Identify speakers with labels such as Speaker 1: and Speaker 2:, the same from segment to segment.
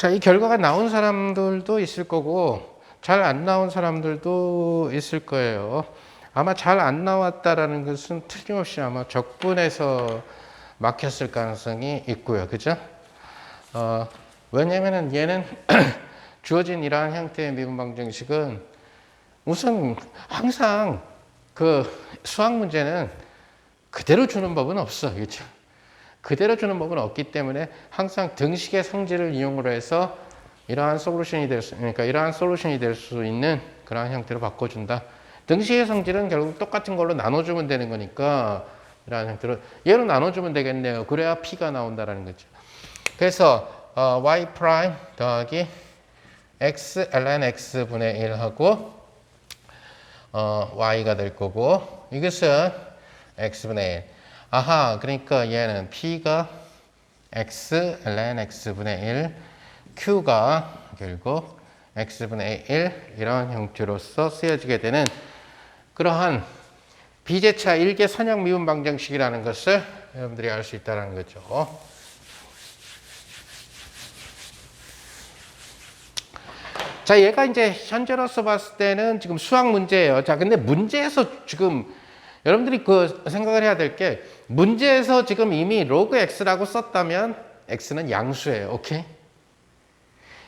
Speaker 1: 자, 이 결과가 나온 사람들도 있을 거고 잘 안 나온 사람들도 있을 거예요. 아마 잘 안 나왔다라는 것은 틀림없이 아마 적분에서 막혔을 가능성이 있고요. 그죠? 왜냐면은 얘는 주어진 이러한 형태의 미분 방정식은 우선 항상 그 수학 문제는 그대로 주는 법은 없어. 그렇죠? 그대로 주는 법은 없기 때문에 항상 등식의 성질을 이용으로 해서 이러한 솔루션이 될 수 있는 그러한 형태로 바꿔준다. 등식의 성질은 결국 똑같은 걸로 나눠주면 되는 거니까 이러한 형태로 얘로 나눠주면 되겠네요. 그래야 P가 나온다라는 거죠. 그래서 y 프라임 더하기 x ln x 분의 1 하고 y가 될 거고 이것은 x분의 1. 아하, 그러니까 얘는 p가 x ln x분의 1, q가 결국 x분의 1 이런 형태로서 쓰여지게 되는 그러한 비제차 일개 선형 미분 방정식이라는 것을 여러분들이 알 수 있다는 거죠. 자, 얘가 이제 현재로서 봤을 때는 지금 수학 문제예요. 자, 근데 문제에서 지금 여러분들이 그 생각을 해야 될 게 문제에서 지금 이미 로그 x라고 썼다면 x는 양수예요. 오케이?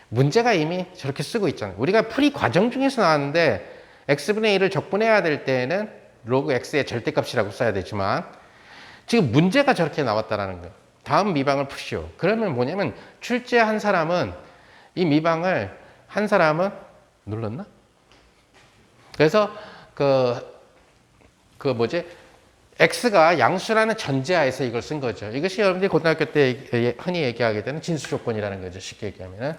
Speaker 1: 문제가 이미 저렇게 쓰고 있잖아요. 우리가 풀이 과정 중에서 나왔는데 x분의 1을 적분해야 될 때에는 로그 x의 절대값이라고 써야 되지만 지금 문제가 저렇게 나왔다라는 거예요. 다음 미방을 푸시오. 그러면 뭐냐면 출제한 사람은 이 미방을 한 사람은 눌렀나? 그래서 x가 양수라는 전제하에서 이걸 쓴 거죠. 이것이 여러분들이 고등학교 때 흔히 얘기하게 되는 진수 조건이라는 거죠. 쉽게 얘기하면은.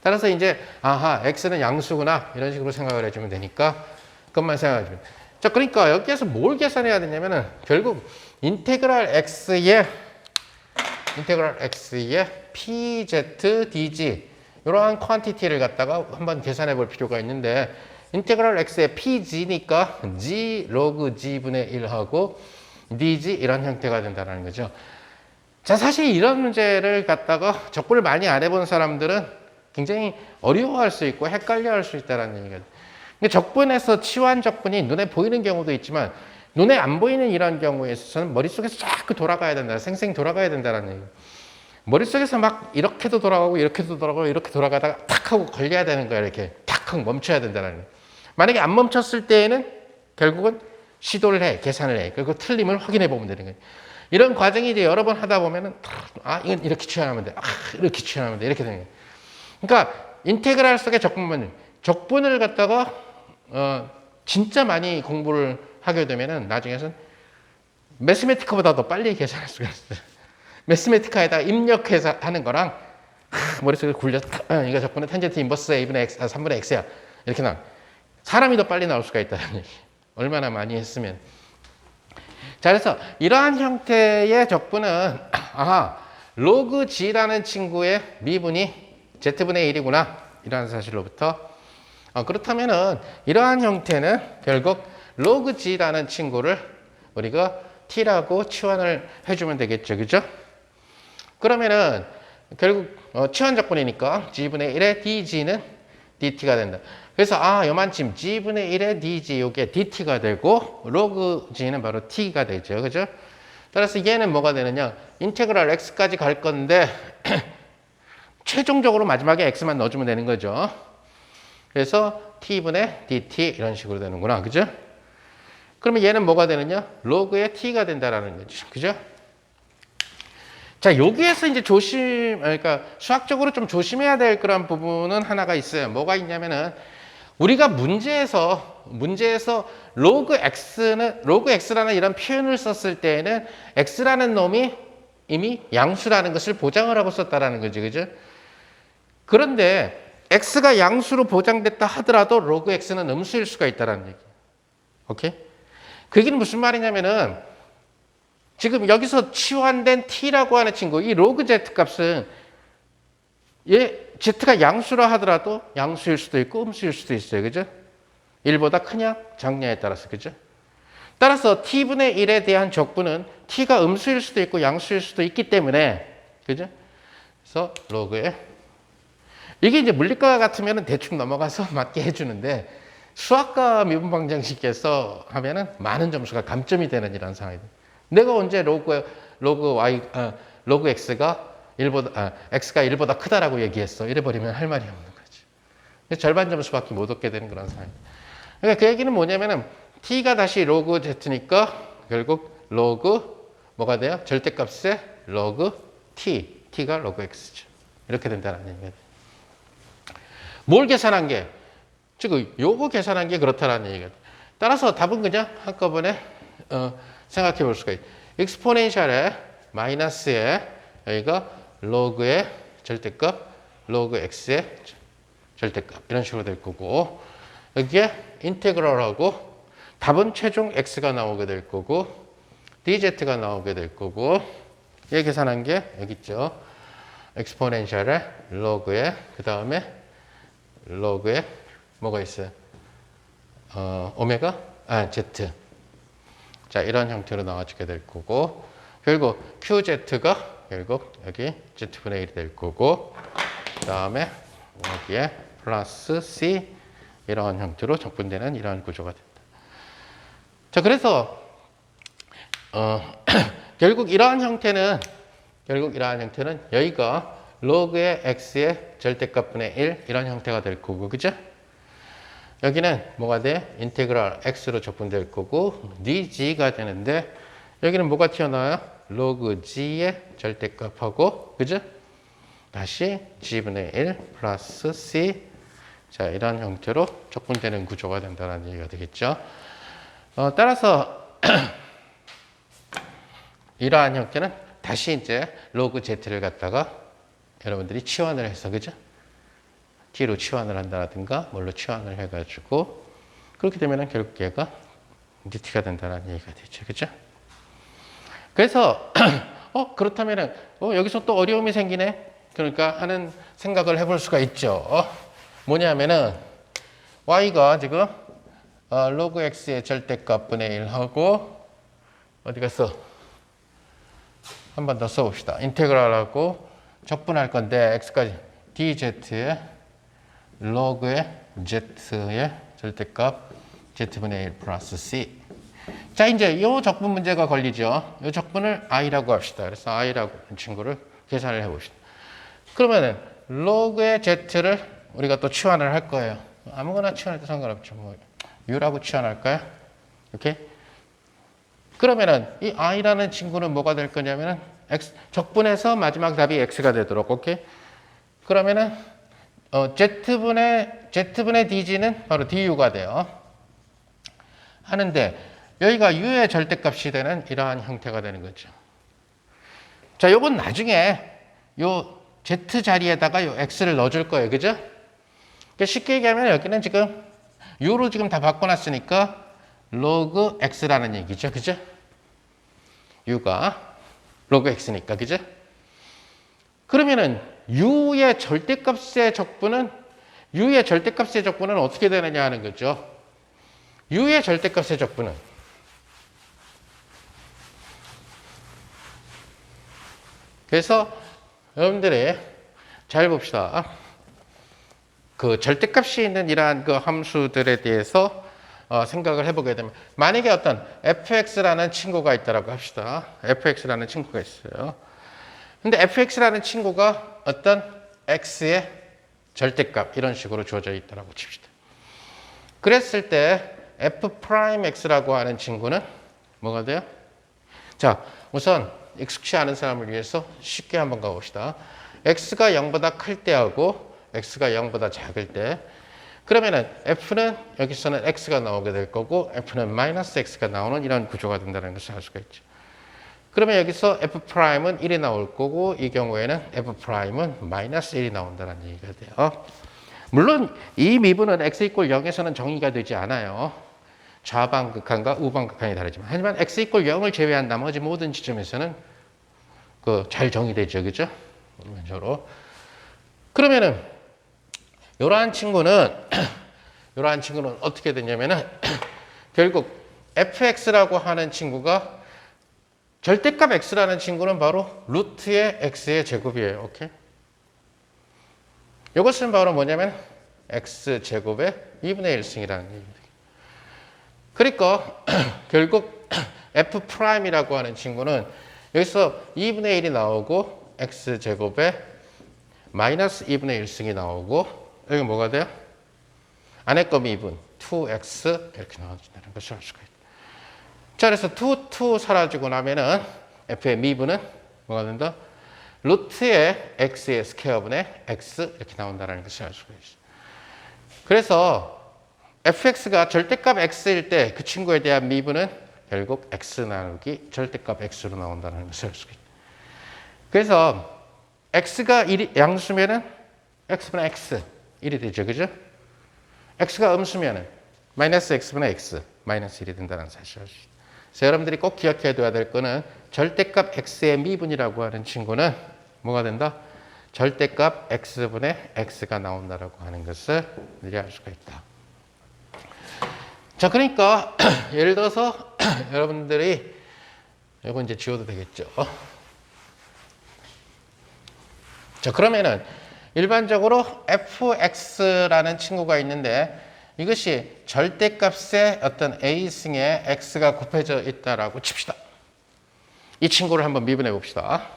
Speaker 1: 따라서 이제 아하, x는 양수구나 이런 식으로 생각을 해주면 되니까 그것만 생각해주면. 자, 그러니까 여기에서 뭘 계산해야 되냐면은 결국 인테그랄 x의 pz dg 이러한 퀀티티를 갖다가 한번 계산해 볼 필요가 있는데 인테그랄 x의 pg니까 g log g분의 1하고 dg 이런 형태가 된다는 거죠. 자, 사실 이런 문제를 갖다가 적분을 많이 안 해본 사람들은 굉장히 어려워할 수 있고 헷갈려할 수 있다는 얘기가. 근데 적분에서 치환 적분이 눈에 보이는 경우도 있지만 눈에 안 보이는 이런 경우에 있어서는 머릿속에서 자꾸 돌아가야 된다, 생생 돌아가야 된다는 얘기예요. 머릿속에서 막 이렇게도 돌아가고 이렇게도 돌아가고 이렇게 돌아가다가 탁 하고 걸려야 되는 거야. 이렇게 탁 하고 멈춰야 된다는 거예요. 만약에 안 멈췄을 때에는 결국은 시도를 해, 계산을 해. 그리고 틀림을 확인해 보면 되는 거예요. 이런 과정이 이제 여러 번 하다 보면은 이건 이렇게 취하면 돼. 이렇게 취하면 돼. 이렇게 되는 거예요. 그러니까 인테그랄 속의 적분을 갖다가 진짜 많이 공부를 하게 되면은 나중에는 매스매티카보다 더 빨리 계산할 수가 있어요. 매스매티카에다가 입력해서 하는 거랑 머릿속에 굴려서 이거 적분은 탄젠트 인버스 a분의 x, 3분의 x야. 이렇게 나와. 사람이 더 빨리 나올 수가 있다는 얘기. 얼마나 많이 했으면. 자, 그래서 이러한 형태의 적분은 로그 g라는 친구의 미분이 z분의 1이구나. 이러한 사실로부터 그렇다면은 이러한 형태는 결국 로그 g라는 친구를 우리가 t라고 치환을 해주면 되겠죠. 그죠? 그러면은 결국 치환 적분이니까 g분의 1의 dg는 dt가 된다. 그래서 요만큼 g분의 1의 dg 이게 dt가 되고 로그 g는 바로 t가 되죠. 그죠? 따라서 얘는 뭐가 되느냐? 인테그랄 x까지 갈 건데 최종적으로 마지막에 x만 넣어주면 되는 거죠. 그래서 t분의 dt 이런 식으로 되는구나. 그죠? 그러면 얘는 뭐가 되느냐? 로그의 t가 된다라는 거죠. 그죠? 자, 여기에서 이제 그러니까 수학적으로 좀 조심해야 될 그런 부분은 하나가 있어요. 뭐가 있냐면은 우리가 문제에서 로그 x라는 이런 표현을 썼을 때에는 x라는 놈이 이미 양수라는 것을 보장을 하고 썼다라는 거죠. 그죠? 그런데 x가 양수로 보장됐다 하더라도 로그 x는 음수일 수가 있다라는 얘기예요. 오케이? 그 얘기는 무슨 말이냐면은 지금 여기서 치환된 t라고 하는 친구, 이 로그 z 값은 z가 양수라 하더라도 양수일 수도 있고 음수일 수도 있어요. 그죠? 1보다 크냐 작냐에 따라서. 그죠? 따라서 t분의 1에 대한 적분은 t가 음수일 수도 있고 양수일 수도 있기 때문에 그죠? 그래서 로그에 이게 이제 물리과 같으면 대충 넘어가서 맞게 해주는데 수학과 미분 방정식에서 하면은 많은 점수가 감점이 되는 이런 상황이다. 내가 언제 로그 x가 1보다, x가 1보다 크다라고 얘기했어. 이래버리면 할 말이 없는 거지. 그래서 절반 점수밖에 못 얻게 되는 그런 상황이다. 그러니까 그 얘기는 뭐냐면은 t가 다시 로그 z니까 결국 로그 뭐가 돼요? 절대값의 로그 t가 로그 x죠. 이렇게 된다는 얘기가 돼요. 뭘 계산한 게? 즉 요거 계산한 게 그렇다는 얘기가 돼요. 따라서 답은 그냥 한꺼번에 생각해 볼 수가 있어요. 익스포넨셜의 마이너스에 여기가 로그의 절대값, 로그 x의 절대값 이런 식으로 될 거고 여기에 인테그럴하고 답은 최종 x가 나오게 될 거고 dz가 나오게 될 거고 얘 계산한 게 여기 있죠. 익스포넨셜의 로그에 그 다음에 로그에 뭐가 있어요? 오메가? z. 자, 이런 형태로 나와주게 될 거고 결국 qz가 결국 여기 z분의 1이 될 거고 그 다음에 여기에 플러스 c 이런 형태로 적분되는 이런 구조가 된다. 자, 그래서 결국 이러한 형태는 여기가 로그의 x의 절대값분의 1 이런 형태가 될 거고 그죠? 여기는 뭐가 돼? 인테그랄 x로 적분될 거고 dg가 되는데 여기는 뭐가 튀어나와요? 로그 g의 절대값하고 그죠? 다시 g분의 1 플러스 c 자 이런 형태로 적분되는 구조가 된다는 얘기가 되겠죠. 따라서 이러한 형태는 다시 이제 로그 z를 갖다가 여러분들이 치환을 해서 그죠? t로 치환을 한다든가 뭘로 치환을 해가지고 그렇게 되면은 결국 얘가 이제 t가 된다는 얘기가 되죠, 그죠? 그래서 그렇다면은 여기서 또 어려움이 생기네. 그러니까 하는 생각을 해볼 수가 있죠. 뭐냐면은 y가 지금 로그 x의 절대값분의 1 하고 어디 갔어? 한 번 더 써봅시다. 인테그랄하고 적분할 건데 x까지 dz의 로그의 z의 절대값 z분의 1 플러스 c. 자, 이제 이 적분 문제가 걸리죠. 이 적분을 i라고 합시다. 그래서 i라고 하는 친구를 계산을 해봅시다. 그러면은 로그의 z를 우리가 또 치환을 할 거예요. 아무거나 치환해도 상관없죠. 뭐 u라고 치환할까요? 이렇게. 그러면은 이 i라는 친구는 뭐가 될 거냐면은 x 적분해서 마지막 답이 x가 되도록 오케이. 그러면은 z분의 dg는 바로 du가 돼요. 하는데 여기가 u의 절대값이 되는 이러한 형태가 되는 거죠. 자, 요건 나중에 요 z 자리에다가 요 x를 넣어줄 거예요. 그죠? 그러니까 쉽게 얘기하면 여기는 지금 u로 지금 다 바꿔놨으니까 로그 x라는 얘기죠. 그죠? u가 로그 x니까. 그죠? 그러면은 u의 절대값의 적분은 어떻게 되느냐 하는 거죠. u의 절대값의 적분은 그래서 여러분들이 잘 봅시다. 그 절대값이 있는 이러한 그 함수들에 대해서 생각을 해보게 되면 만약에 어떤 fx라는 친구가 있다라고 합시다. fx라는 친구가 있어요. 근데 fx라는 친구가 어떤 x의 절대값 이런 식으로 주어져 있다라고 칩시다. 그랬을 때 f'x라고 하는 친구는 뭐가 돼요? 자, 우선 익숙치 않은 사람을 위해서 쉽게 한번 가봅시다. x가 0보다 클 때하고 x가 0보다 작을 때 그러면은 f는 여기서는 x가 나오게 될 거고 f는 마이너스 x가 나오는 이런 구조가 된다는 것을 알 수가 있죠. 그러면 여기서 f'은 1이 나올 거고 이 경우에는 f'은 마이너스 1이 나온다는 얘기가 돼요. 물론 이 미분은 x 이퀄 0에서는 정의가 되지 않아요. 좌방 극한과 우방 극한이 다르지만 하지만 x 이퀄 0을 제외한 나머지 모든 지점에서는 잘 정의되죠. 그죠? 이런 그러면은 이러한 친구는 어떻게 되냐면은 결국 fx라고 하는 친구가 절대값 x라는 친구는 바로 루트의 x의 제곱이에요. 오케이? 이것은 바로 뭐냐면 x제곱의 2분의 1승이라는 얘기입니다. 그러니까 결국 f'이라고 하는 친구는 여기서 2분의 1이 나오고 x제곱에 마이너스 2분의 1승이 나오고 여기 뭐가 돼요? 안에 거 미분 2x 이렇게 나와준다는 것을 알 수가 있다. 자, 그래서 2 사라지고 나면은 f의 미분은 뭐가 된다? 루트의 x의 스퀘어분의 x 이렇게 나온다는 것을 알 수가 있어요. 그래서 fx가 절대값 x일 때 그 친구에 대한 미분은 결국 x 나누기 절대값 x로 나온다는 것을 알 수가 있다. 그래서 x가 양수면은 x분의 x 1이 되죠. 그죠? x가 음수면은 마이너스 x분의 x 마이너스 1이 된다는 사실을 알 수 있다. 그래서 여러분들이 꼭 기억해 둬야 될 거는 절대값 x의 미분이라고 하는 친구는 뭐가 된다? 절대값 x분의 x가 나온다라고 하는 것을 우리가 알 수가 있다. 자, 그러니까 예를 들어서 여러분들이 이거 이제 지워도 되겠죠. 자, 그러면은 일반적으로 fx라는 친구가 있는데 이것이 절대값의 어떤 a승에 x가 곱해져 있다라고 칩시다. 이 친구를 한번 미분해 봅시다.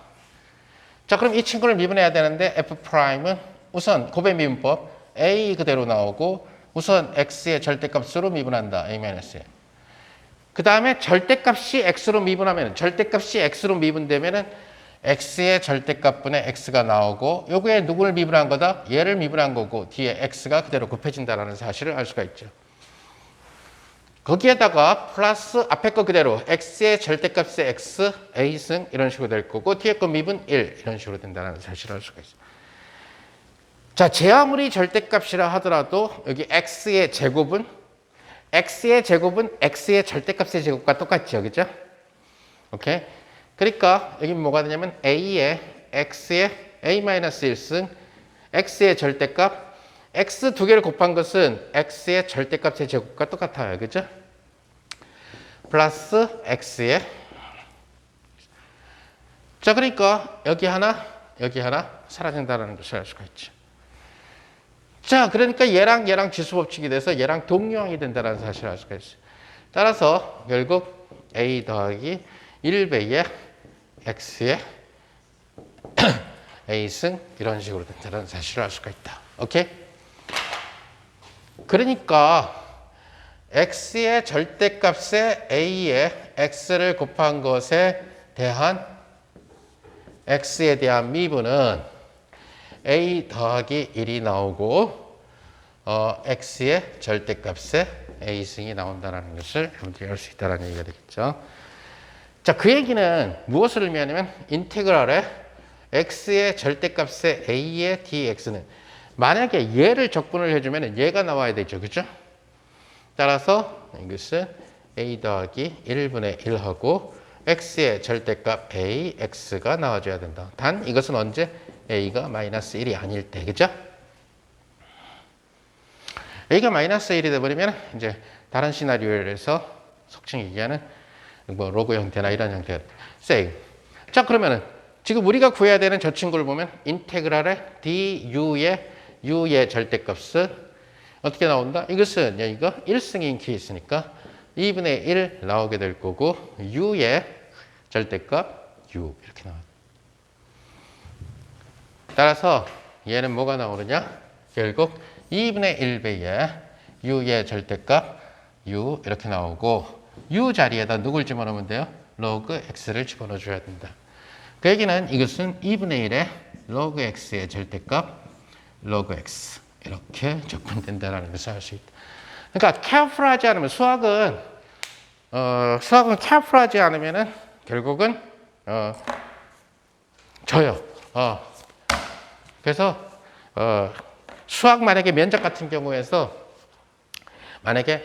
Speaker 1: 자, 그럼 이 친구를 미분해야 되는데 f'은 우선 곱의 미분법 a 그대로 나오고 우선 x의 절대값으로 미분한다. a-에. 그 다음에 절대값이 x로 미분하면 절대값이 x로 미분되면은 x의 절대값분의 x가 나오고 요거에 누구를 미분한 거다? 얘를 미분한 거고 뒤에 x가 그대로 곱해진다는 사실을 알 수가 있죠. 거기에다가 플러스 앞에 거 그대로 x의 절대값의 x, a승 이런 식으로 될 거고 뒤에 거 미분 1 이런 식으로 된다는 사실을 알 수가 있어요. 자, 제 아무리 절대값이라 하더라도 여기 x의 제곱은 x의 절대값의 제곱과 똑같죠. 그죠? 오케이? 그러니까 여기 뭐가 되냐면 a의 x의 a-1승 x의 절대값 x 두 개를 곱한 것은 x의 절대값의 제곱과 똑같아요. 그죠? 플러스 x의 자, 그러니까 여기 하나 사라진다는 것을 알 수가 있죠. 자, 그러니까 얘랑 지수법칙이 돼서 얘랑 동류항이 된다는 사실을 알 수가 있어요. 따라서 결국 a 더하기 1배의 x의 a승 이런 식으로 된다는 사실을 알 수가 있다. 오케이? 그러니까 x의 절대값에 a의 x를 곱한 것에 대한 x에 대한 미분은 a 더하기 1이 나오고 x의 절대값에 a승이 나온다는 것을 여러분들이 알 수 있다는 얘기가 되겠죠. 자, 그 얘기는 무엇을 의미하냐면 인테그랄에 x의 절대값에 a의 dx는 만약에 얘를 적분을 해주면 얘가 나와야 되죠. 그죠? 따라서 이것은 a 더하기 1분의 1하고 x의 절대값 a, x가 나와줘야 된다. 단 이것은 언제? a가 마이너스 1이 아닐 때. 그죠? a가 마이너스 1이 돼버리면 이제 다른 시나리오에서 속칭 얘기하는 뭐 로그 형태나 이런 형태. say. 자, 그러면은 지금 우리가 구해야 되는 저 친구를 보면 인테그랄의 u의 절대값은 어떻게 나온다? 이것은 이거 1승인 케이스니까 2분의 1 나오게 될 거고 u의 절대값 u 이렇게 나와. 따라서 얘는 뭐가 나오느냐? 결국 2분의 1배의 u의 절대값 u 이렇게 나오고 u 자리에다 누굴 집어넣으면 돼요? 로그 x를 집어넣어 줘야 된다. 그 얘기는 이것은 2분의 1의 로그 x의 절대값 로그 x 이렇게 적분된다는 것을 알 수 있다. 그러니까 careful하지 않으면 수학은 careful하지 않으면은 결국은 져요. 그래서 수학 만약에 면접 같은 경우에서 만약에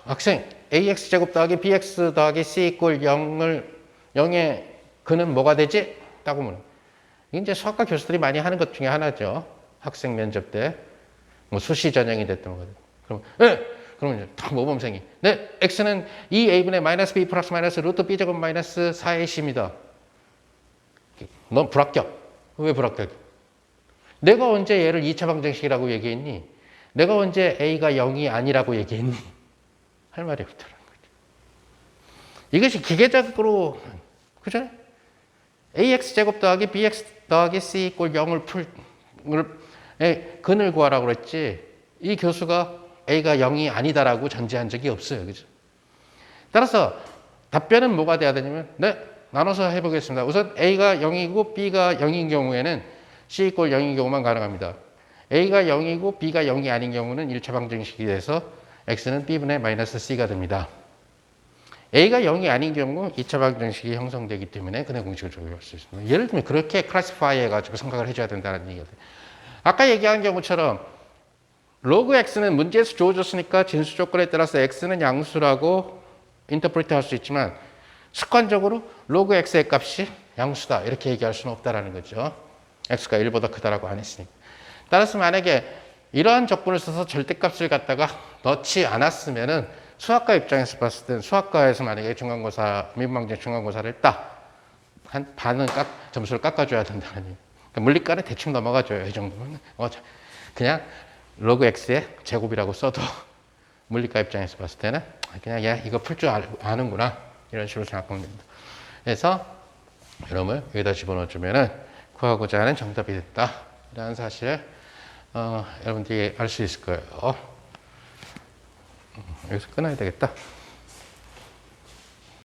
Speaker 1: 학생 ax 제곱 더하기 bx 더하기 c 이꼴 0의 그는 뭐가 되지? 따고 물어. 이게 이제 수학과 교수들이 많이 하는 것 중에 하나죠. 학생 면접 때 뭐 수시 전형이 됐든 뭐든. 그럼 그러면 이제 딱 모범생이 네, x는 2a분의 마이너스 b 플러스 마이너스 루트 b 제곱 마이너스 4ac입니다. 넌 불합격. 왜 불합격? 내가 언제 얘를 2차 방정식이라고 얘기했니? 내가 언제 a가 0이 아니라고 얘기했니? 할 말이 없더라는 거죠. 이것이 기계적으로, 그죠? ax 제곱 더하기 bx 더하기 c 이꼴 0을 근을 구하라고 그랬지. 이 교수가 a가 0이 아니다라고 전제한 적이 없어요. 그죠? 따라서 답변은 뭐가 돼야 되냐면, 네, 나눠서 해보겠습니다. 우선 a가 0이고 b가 0인 경우에는 c 이꼴 0인 경우만 가능합니다. a가 0이고 b가 0이 아닌 경우는 1차 방정식이 돼서 x는 b분의 마이너스 c가 됩니다. a가 0이 아닌 경우 2차 방정식이 형성되기 때문에 근의 공식을 적용할 수 있습니다. 예를 들면 그렇게 클래시파이 해가지고 생각을 해줘야 된다는 얘기거든요. 아까 얘기한 경우처럼 로그 x는 문제에서 주어졌으니까 진수 조건에 따라서 x는 양수라고 인터프리트 할 수 있지만 습관적으로 로그 x의 값이 양수다 이렇게 얘기할 수는 없다라는 거죠. x가 1보다 크다라고 안 했으니까. 따라서 만약에 이러한 조건을 써서 절대값을 갖다가 넣지 않았으면은 수학과 입장에서 봤을 때는 수학과에서 만약에 중간고사, 미분방정 중간고사를 한 반은 점수를 깎아줘야 된다는 얘기. 그러니까 물리과는 대충 넘어가줘요. 이 정도면. 그냥 로그 x의 제곱이라고 써도 물리과 입장에서 봤을 때는 그냥 얘 이거 풀 줄 아는구나. 이런 식으로 생각하면 됩니다. 그래서 이놈을 여기다 집어넣어주면은 구하고자 하는 정답이 됐다. 이라는 사실을 여러분들이 알 수 있을 거예요. 여기서 끊어야 되겠다.